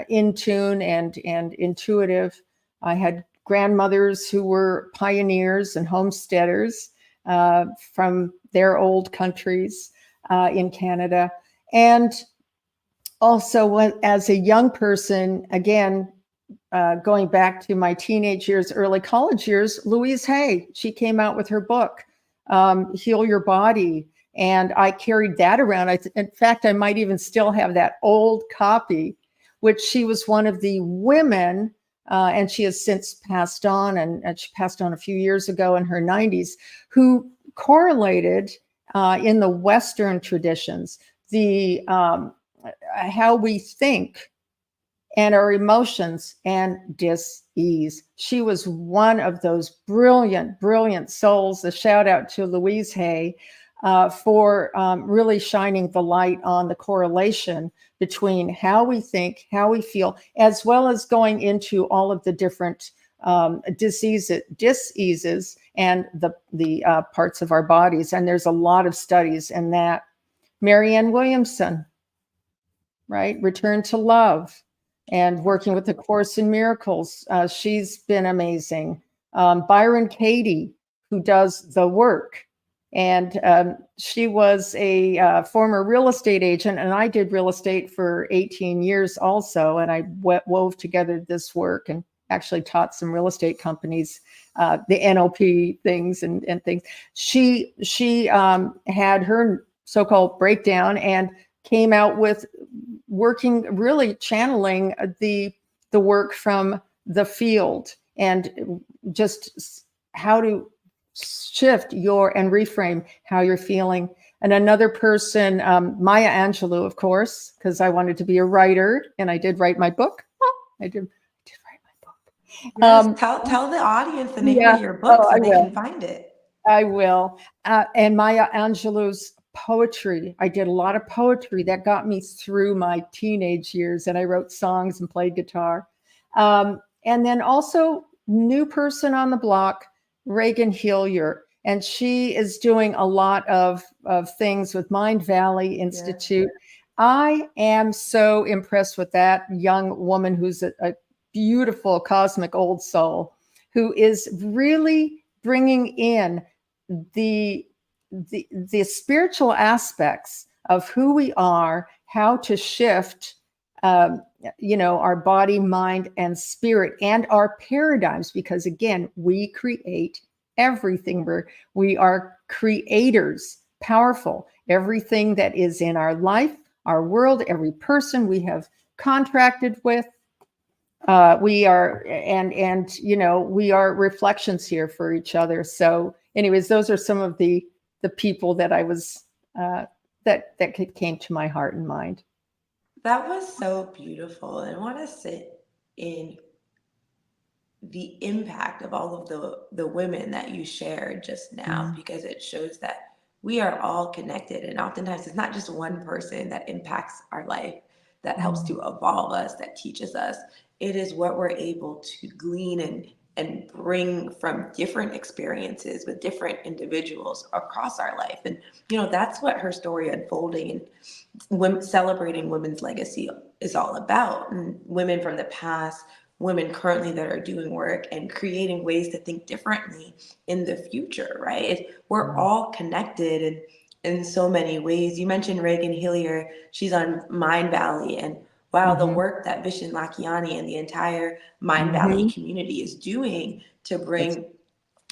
in tune and intuitive. I had grandmothers who were pioneers and homesteaders from their old countries in Canada. And also, as a young person, again, going back to my teenage years, early college years, Louise Hay, she came out with her book, Heal Your Body. And I carried that around. In fact, I might even still have that old copy, which she was one of the women, and she has since passed on, and she passed on a few years ago in her 90s, who correlated in the Western traditions, the how we think and our emotions and dis-ease. She was one of those brilliant souls. A shout out to Louise Hay for really shining the light on the correlation between how we think, how we feel, as well as going into all of the different diseases and the parts of our bodies. And there's a lot of studies in that. Marianne Williamson, right? Return to Love, and working with the Course in Miracles. She's been amazing. Byron Katie, who does the work. And she was a former real estate agent, and I did real estate for 18 years also. And I wove together this work and actually taught some real estate companies the NLP things and things. She had her so-called breakdown and came out with working, really channeling the work from the field and just how to shift and reframe how you're feeling. And another person, Maya Angelou, of course, because I wanted to be a writer, and I did write my book. I did write my book. Yes, tell the audience the name of your book so they can find it. I will. And Maya Angelou's poetry. I did a lot of poetry that got me through my teenage years, and I wrote songs and played guitar. And then also, new person on the block, Reagan Hillier, and she is doing a lot of things with Mind Valley Institute. Yeah. I am so impressed with that young woman who's a beautiful cosmic old soul who is really bringing in the spiritual aspects of who we are, how to shift, our body, mind, and spirit, and our paradigms. Because again, we create everything. We are creators, powerful. Everything that is in our life, our world, every person we have contracted with, we are, we are reflections here for each other. So anyways, those are some of the people that I was, that came to my heart and mind. That was so beautiful. And I want to sit in the impact of all of the women that you shared just now, because it shows that we are all connected. And oftentimes it's not just one person that impacts our life, that helps to evolve us, that teaches us. It is what we're able to glean and bring from different experiences with different individuals across our life. And, that's what Her Story Unfolding and celebrating women's legacy is all about. And women from the past, women currently that are doing work and creating ways to think differently in the future, right? We're all connected in so many ways. You mentioned Reagan Hillier. She's on Mind Valley, and wow, the work that Vishen Lakhiani and the entire Mind Valley community is doing to bring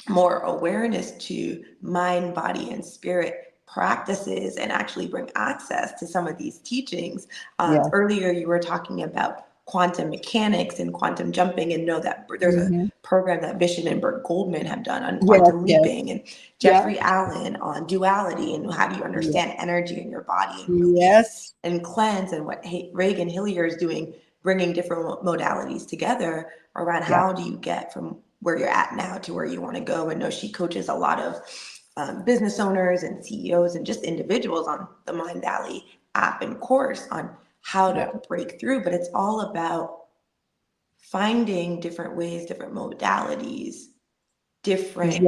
more awareness to mind, body, and spirit practices and actually bring access to some of these teachings. Earlier, you were talking about quantum mechanics and quantum jumping, and know that there's a program that Vishen and Bert Goldman have done on quantum leaping, and Jeffrey Allen on duality and how do you understand energy in your body and release and cleanse, and what Reagan Hillier is doing, bringing different modalities together around how do you get from where you're at now to where you want to go. And know she coaches a lot of business owners and CEOs and just individuals on the Mind Valley app and course on how to break through. But it's all about finding different ways, different modalities, different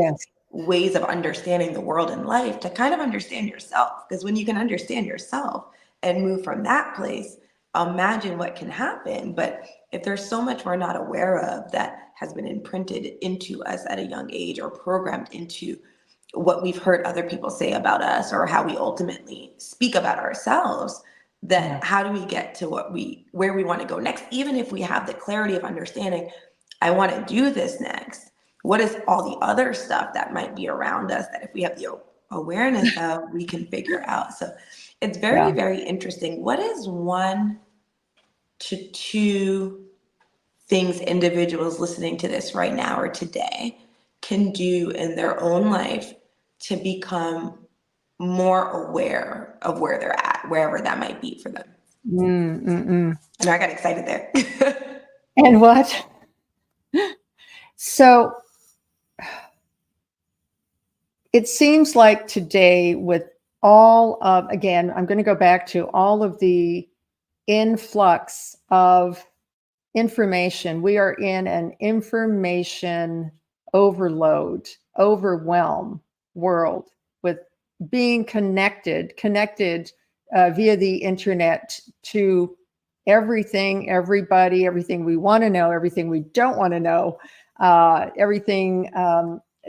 ways of understanding the world and life to kind of understand yourself. Because when you can understand yourself and move from that place, imagine what can happen. But if there's so much we're not aware of that has been imprinted into us at a young age or programmed into what we've heard other people say about us or how we ultimately speak about ourselves, then how do we get to where we want to go next? Even if we have the clarity of understanding, I want to do this next. What is all the other stuff that might be around us that if we have the awareness of, we can figure out? So it's very, very interesting. What is 1 to 2 things individuals listening to this right now or today can do in their own life to become more aware of where they're at, wherever that might be for them? I know I got excited there. And what? So it seems like today, with all of, again, I'm going to go back to all of the influx of information. We are in an information overload, overwhelm world, with being connected via the internet to everything, everybody, everything we want to know, everything we don't want to know, everything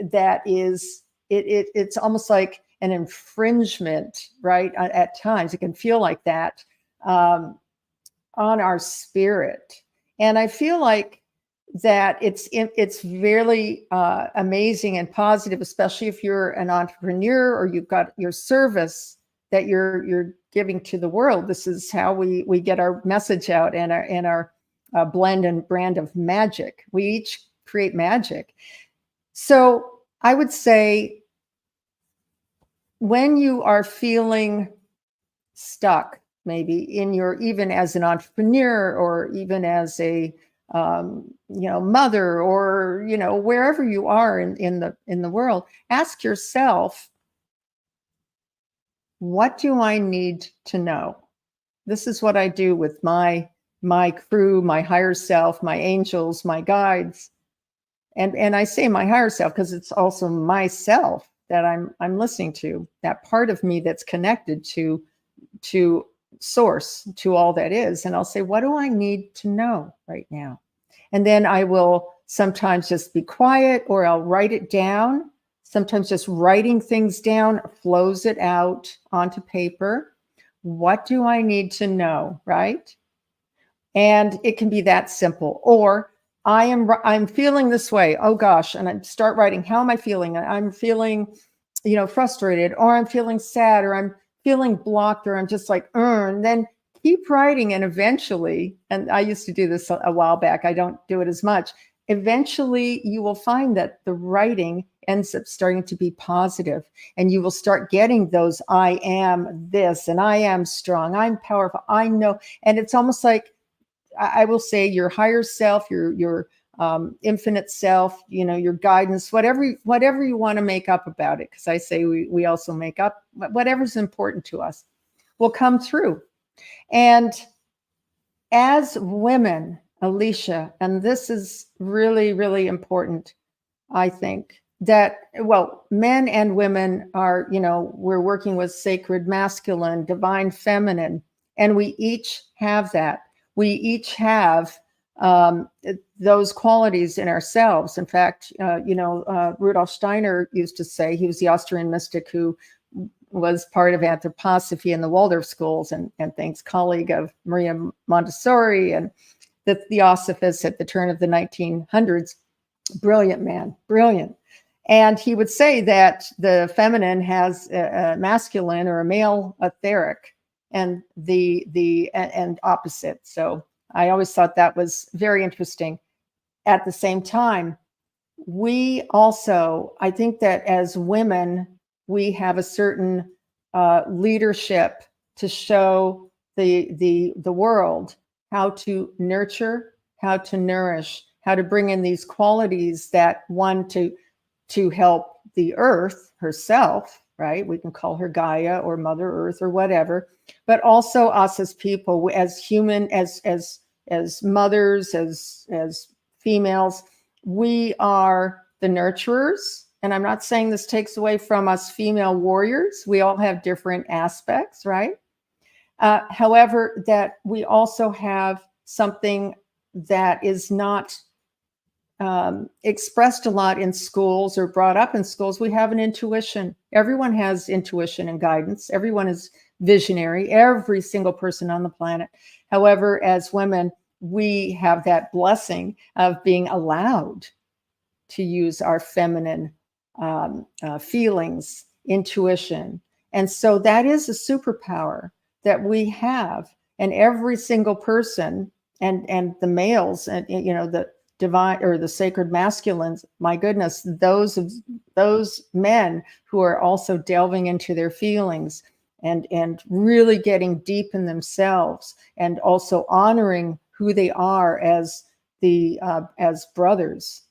that is, it's almost like an infringement, right? At times it can feel like that on our spirit. And I feel like that it's really amazing and positive, especially if you're an entrepreneur or you've got your service that you're giving to the world. This is how we get our message out and our blend and brand of magic. We each create magic. So I would say, when you are feeling stuck, maybe in even as an entrepreneur, or even as a mother, or wherever you are in the world, ask yourself, what do I need to know? This is what I do with my crew, my higher self, my angels, my guides. And I say my higher self because it's also myself that I'm listening to, that part of me that's connected to source, to all that is. And I'll say, what do I need to know right now? And then I will sometimes just be quiet, or I'll write it down. Sometimes just writing things down flows it out onto paper. What do I need to know, right? And it can be that simple. Or I'm feeling this way. Oh gosh, and I start writing. How am I feeling? I'm feeling, frustrated, or I'm feeling sad, or I'm feeling blocked, or I'm just like, and then keep writing. And eventually, and I used to do this a while back, I don't do it as much. Eventually, you will find that the writing ends up starting to be positive, and you will start getting those I am this, and I am strong, I'm powerful, I know. And it's almost like, I will say, your higher self, your infinite self, your guidance, whatever you want to make up about it, because I say we also make up whatever's important to us, will come through. And as women, Alicia, and this is really, really important, I think, that, well, men and women are, we're working with sacred masculine, divine feminine, and we each have that. We each have those qualities in ourselves. In fact, Rudolf Steiner used to say, he was the Austrian mystic who was part of anthroposophy in the Waldorf schools and things, colleague of Maria Montessori and the Theosophists at the turn of the 1900s. Brilliant man, brilliant. And he would say that the feminine has a masculine or a male etheric, and and opposite. So I always thought that was very interesting. At the same time, we also, I think that as women, we have a certain leadership to show the world how to nurture, how to nourish, how to bring in these qualities that want to help the earth herself, right? We can call her Gaia or Mother Earth or whatever, but also us as people, as human, as mothers, as females, we are the nurturers. And I'm not saying this takes away from us female warriors. We all have different aspects, right? However, that we also have something that is not expressed a lot in schools or brought up in schools. We have an intuition. Everyone has intuition and guidance. Everyone is visionary, every single person on the planet. However, as women, we have that blessing of being allowed to use our feminine feelings, intuition. And so that is a superpower that we have. And every single person, and the males, and the divine or the sacred masculines, my goodness, those men who are also delving into their feelings and really getting deep in themselves, and also honoring who they are as brothers,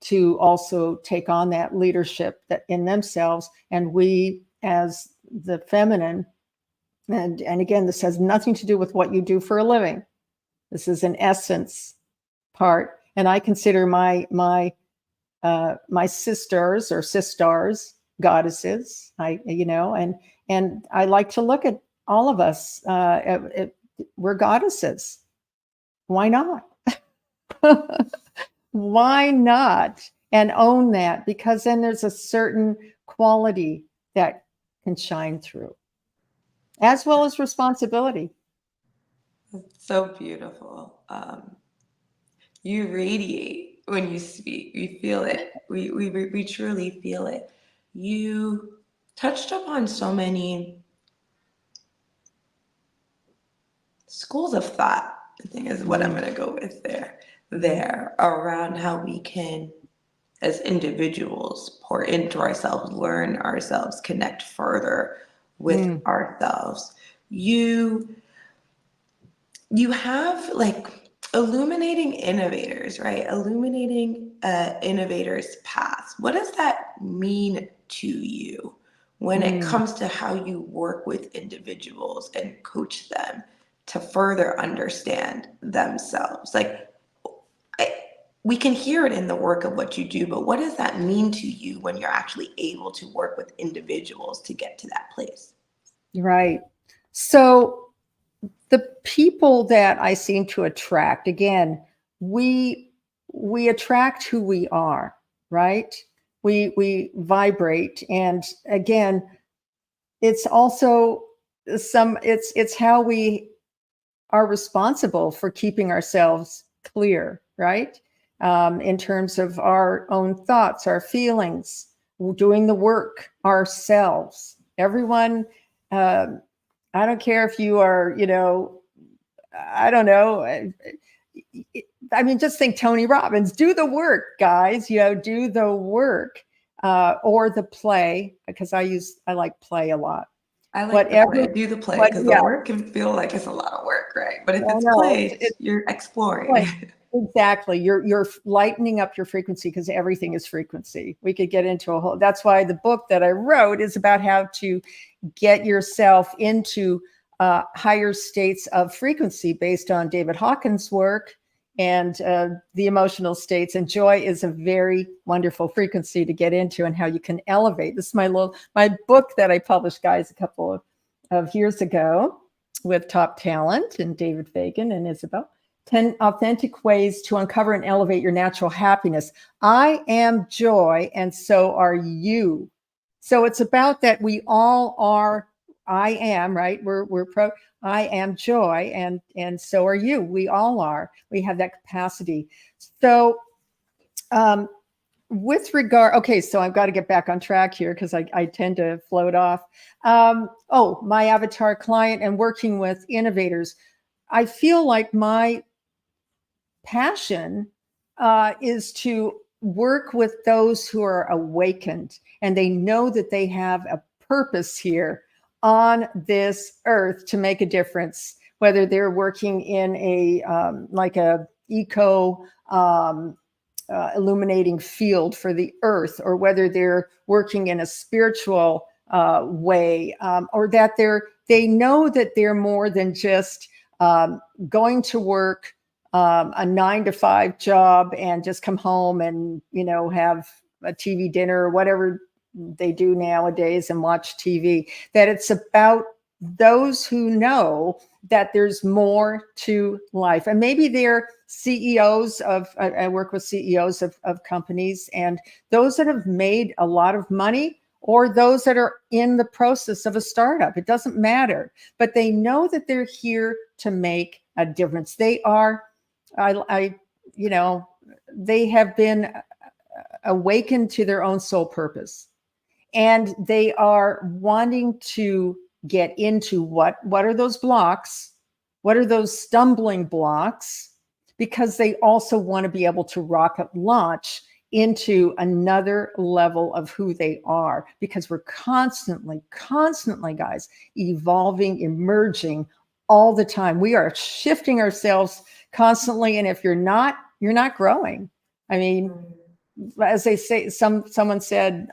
to also take on that leadership that in themselves. And we as the feminine, and again, this has nothing to do with what you do for a living. This is an essence part. And I consider my sisters or sistars goddesses. And I like to look at all of us. We're goddesses. Why not? Why not? And own that, because then there's a certain quality that can shine through, as well as responsibility. So beautiful. You radiate when you speak. We feel it. We truly feel it. You touched upon so many schools of thought, I think is what I'm going to go with there around how we can, as individuals, pour into ourselves, learn ourselves, connect further with ourselves. You have like illuminating innovators, right? Illuminating innovators' paths. What does that mean to you when it comes to how you work with individuals and coach them to further understand themselves? Like, we can hear it in the work of what you do, but what does that mean to you when you're actually able to work with individuals to get to that place? Right. So the people that I seem to attract, again, we attract who we are, right? We vibrate. And again, it's also it's how we are responsible for keeping ourselves clear, right? In terms of our own thoughts, our feelings, doing the work ourselves. Everyone, I don't care if you are, I don't know. I mean, just think Tony Robbins, do the work, guys, do the work, or the play, because I like play a lot. I like Whatever, the play. Do the play, because yeah. the work can feel like it's a lot of work, right? But if No, it's no, play, it's you're exploring. play. Exactly. You're lightening up your frequency, because everything is frequency. We could get into a whole, that's why the book that I wrote is about how to get yourself into higher states of frequency based on David Hawkins' work and the emotional states. And joy is a very wonderful frequency to get into, and how you can elevate. This is my book that I published, guys, a couple of years ago with top talent and David Fagan and Isabel. 10 authentic ways to uncover and elevate your natural happiness. I am joy, and so are you. So it's about that we all are. I am, right? I am joy, and so are you. We all are. We have that capacity. So with regard, okay, so I've got to get back on track here, because I tend to float off. My avatar client and working with innovators. I feel like my passion is to work with those who are awakened, and they know that they have a purpose here on this earth to make a difference, whether they're working in a like a eco illuminating field for the earth, or whether they're working in a spiritual way, or that they know that they're more than just going to work a 9-to-5 job and just come home and, have a TV dinner or whatever they do nowadays and watch TV, that it's about those who know that there's more to life. And maybe they're CEOs I work with CEOs of companies, and those that have made a lot of money, or those that are in the process of a startup. It doesn't matter, but they know that they're here to make a difference. They are, they have been awakened to their own soul purpose, and they are wanting to get into what are those blocks? What are those stumbling blocks? Because they also want to be able to rocket launch into another level of who they are, because we're constantly, guys, evolving, emerging all the time. We are shifting ourselves constantly. And if you're not growing. I mean, as they say, someone said,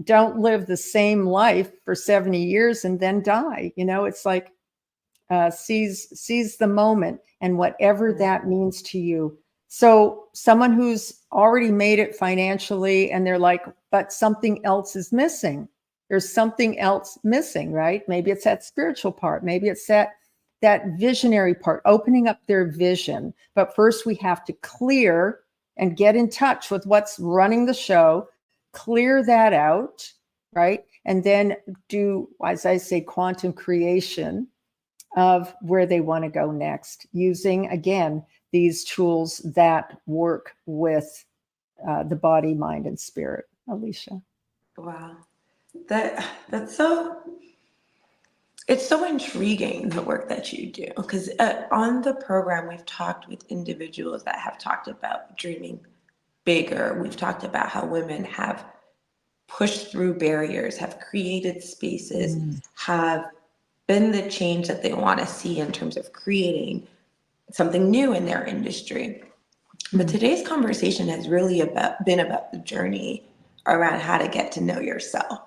don't live the same life for 70 years and then die. It's like, seize the moment, and whatever that means to you. So someone who's already made it financially, and they're like, but something else is missing. There's something else missing, right? Maybe it's that spiritual part. Maybe it's that visionary part, opening up their vision. But first we have to clear and get in touch with what's running the show, clear that out, right? And then do, as I say, quantum creation of where they want to go next, using, again, these tools that work with the body, mind, and spirit. Alicia. Wow. That's so, it's so intriguing, the work that you do, because on the program, we've talked with individuals that have talked about dreaming bigger. We've talked about how women have pushed through barriers, have created spaces, have been the change that they want to see in terms of creating something new in their industry. But today's conversation has really been about the journey around how to get to know yourself,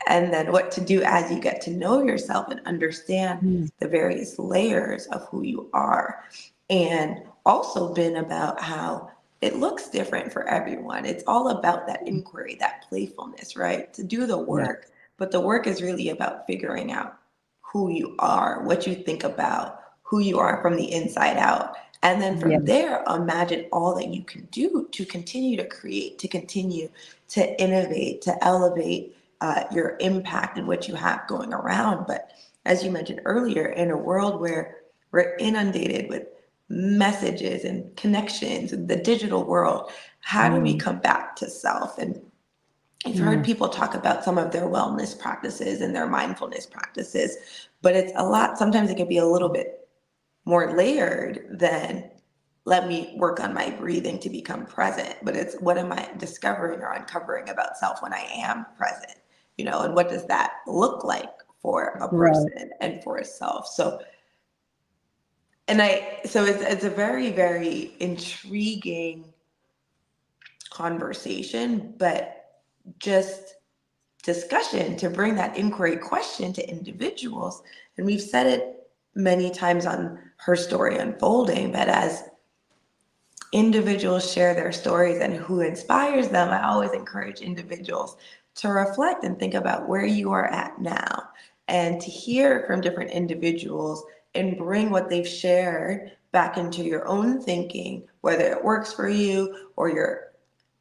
and then what to do as you get to know yourself and understand the various layers of who you are. And also been about how it looks different for everyone. It's all about that inquiry, that playfulness, right? To do the work, but the work is really about figuring out who you are, what you think about, who you are from the inside out, And then from Yes. there, imagine all that you can do to continue to create, to continue to innovate, to elevate your impact and what you have going around. But as you mentioned earlier, in a world where we're inundated with messages and connections in the digital world, how do we come back to self? And I've heard people talk about some of their wellness practices and their mindfulness practices, but it's a lot, sometimes it can be a little bit more layered than let me work on my breathing to become present. But it's what am I discovering or uncovering about self when I am present, and what does that look like for a Right. person and for a self? So it's a very, very intriguing conversation, but just discussion to bring that inquiry question to individuals. And we've said it many times on Her Story Unfolding, that as individuals share their stories and who inspires them, I always encourage individuals to reflect and think about where you are at now and to hear from different individuals and bring what they've shared back into your own thinking, whether it works for you or you're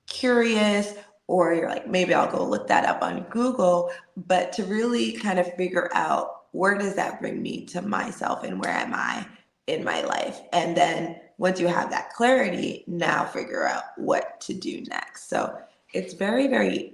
curious or you're like, maybe I'll go look that up on Google, but to really kind of figure out where does that bring me to myself and where am I in my life? And then once you have that clarity, now figure out what to do next. So it's very, very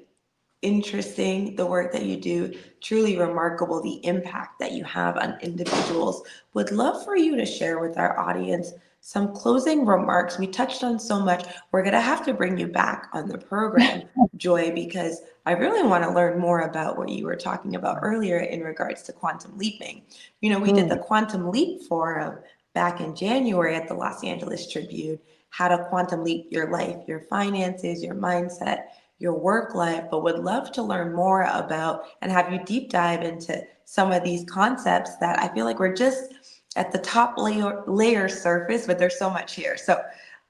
interesting, the work that you do, truly remarkable, the impact that you have on individuals. Would love for you to share with our audience some closing remarks. We touched on so much. We're going to have to bring you back on the program, Joy, because I really want to learn more about what you were talking about earlier in regards to quantum leaping. We did the Quantum Leap Forum back in January at the Los Angeles Tribune, how to quantum leap your life, your finances, your mindset, your work life, but would love to learn more about and have you deep dive into some of these concepts that I feel like we're just at the top layer surface, but there's so much here. So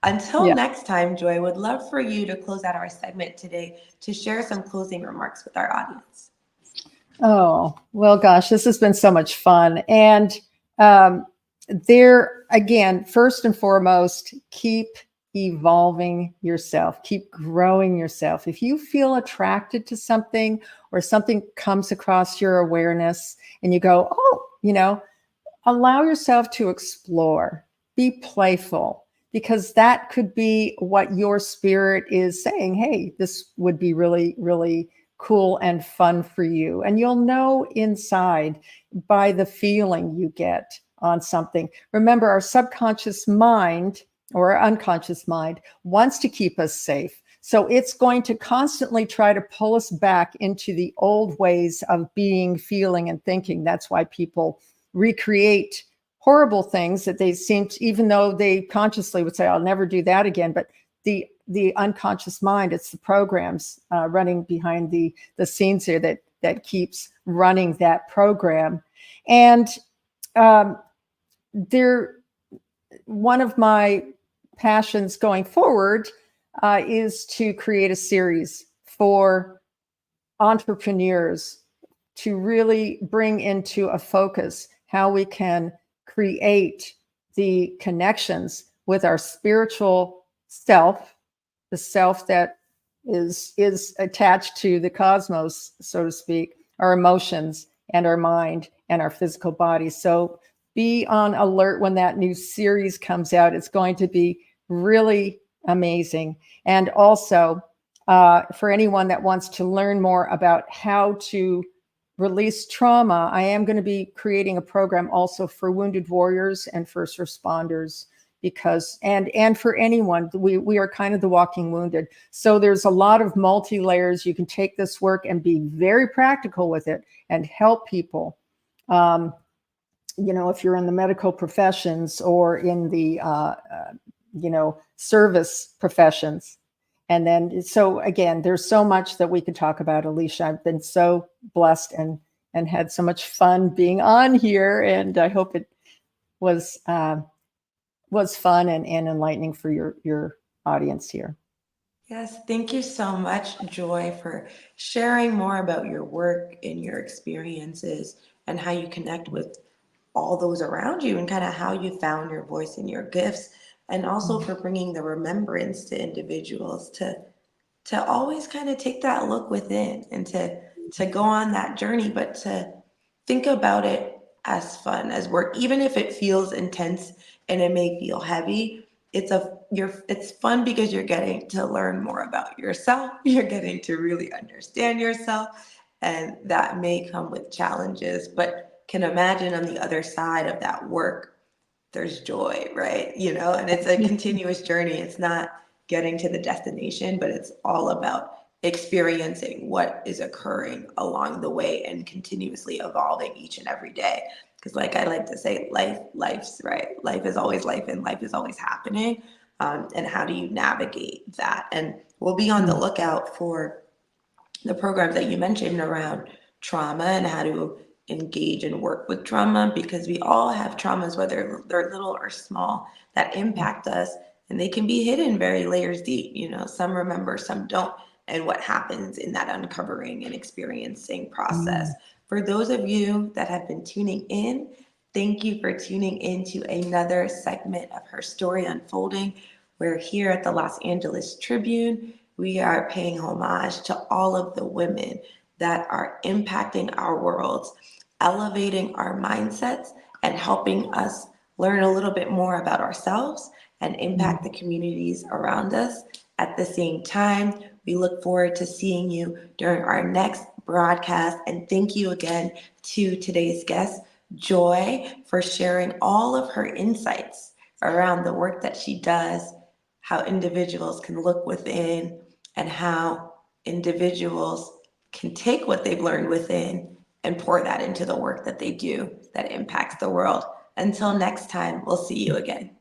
until Yeah. next time, Joy, would love for you to close out our segment today to share some closing remarks with our audience. Oh, well, gosh, this has been so much fun. And again, first and foremost, keep evolving yourself, keep growing yourself. If you feel attracted to something or something comes across your awareness and you go, oh, allow yourself to explore, be playful, because that could be what your spirit is saying. Hey, this would be really, really cool and fun for you. And you'll know inside by the feeling you get on something. Remember, our subconscious mind or our unconscious mind wants to keep us safe. So it's going to constantly try to pull us back into the old ways of being, feeling, and thinking. That's why people recreate horrible things that they seem to, even though they consciously would say, I'll never do that again. But the unconscious mind, it's the programs running behind the scenes here that keeps running that program. And one of my passions going forward is to create a series for entrepreneurs to really bring into a focus how we can create the connections with our spiritual self, the self that is attached to the cosmos, so to speak, our emotions and our mind and our physical body. So be on alert when that new series comes out. It's going to be really amazing. And also, for anyone that wants to learn more about how to release trauma, I am going to be creating a program also for wounded warriors and first responders, because and for anyone, we are kind of the walking wounded. So there's a lot of multi-layers. You can take this work and be very practical with it and help people. If you're in the medical professions or in the service professions. And then, so again, there's so much that we could talk about, Alicia. I've been so blessed and had so much fun being on here. And I hope it was fun and enlightening for your audience here. Yes, thank you so much, Joy, for sharing more about your work and your experiences and how you connect with all those around you and kind of how you found your voice and your gifts, and also for bringing the remembrance to individuals to always kind of take that look within and to go on that journey, but to think about it as fun, as work, even if it feels intense and it may feel heavy. It's fun because you're getting to learn more about yourself. You're getting to really understand yourself, and that may come with challenges, but can imagine on the other side of that work, there's joy, right? And it's a continuous journey. It's not getting to the destination, but it's all about experiencing what is occurring along the way and continuously evolving each and every day. Because like I like to say, life's right. Life is always life, and life is always happening. And how do you navigate that? And we'll be on the lookout for the programs that you mentioned around trauma and how to engage and work with trauma, because we all have traumas, whether they're little or small, that impact us, and they can be hidden very layers deep. Some remember, some don't, and what happens in that uncovering and experiencing process. For those of you that have been tuning in, thank you for tuning into another segment of Her Story Unfolding. We're here at the Los Angeles Tribune. We are paying homage to all of the women that are impacting our worlds, elevating our mindsets, and helping us learn a little bit more about ourselves and impact the communities around us. At the same time, we look forward to seeing you during our next broadcast. And thank you again to today's guest, Joy, for sharing all of her insights around the work that she does, how individuals can look within, and how individuals can take what they've learned within and pour that into the work that they do that impacts the world. Until next time, we'll see you again.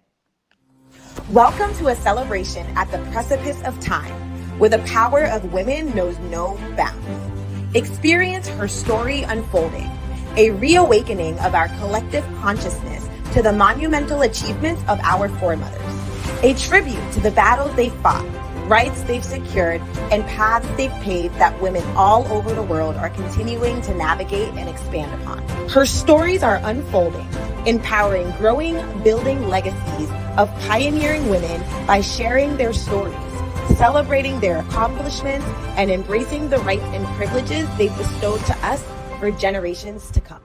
Welcome to a celebration at the precipice of time, where the power of women knows no bounds. Experience Her Story Unfolding, a reawakening of our collective consciousness to the monumental achievements of our foremothers, a tribute to the battles they fought, rights they've secured, and paths they've paved that women all over the world are continuing to navigate and expand upon. Her stories are unfolding, empowering growing, building legacies of pioneering women by sharing their stories, celebrating their accomplishments, and embracing the rights and privileges they've bestowed to us for generations to come.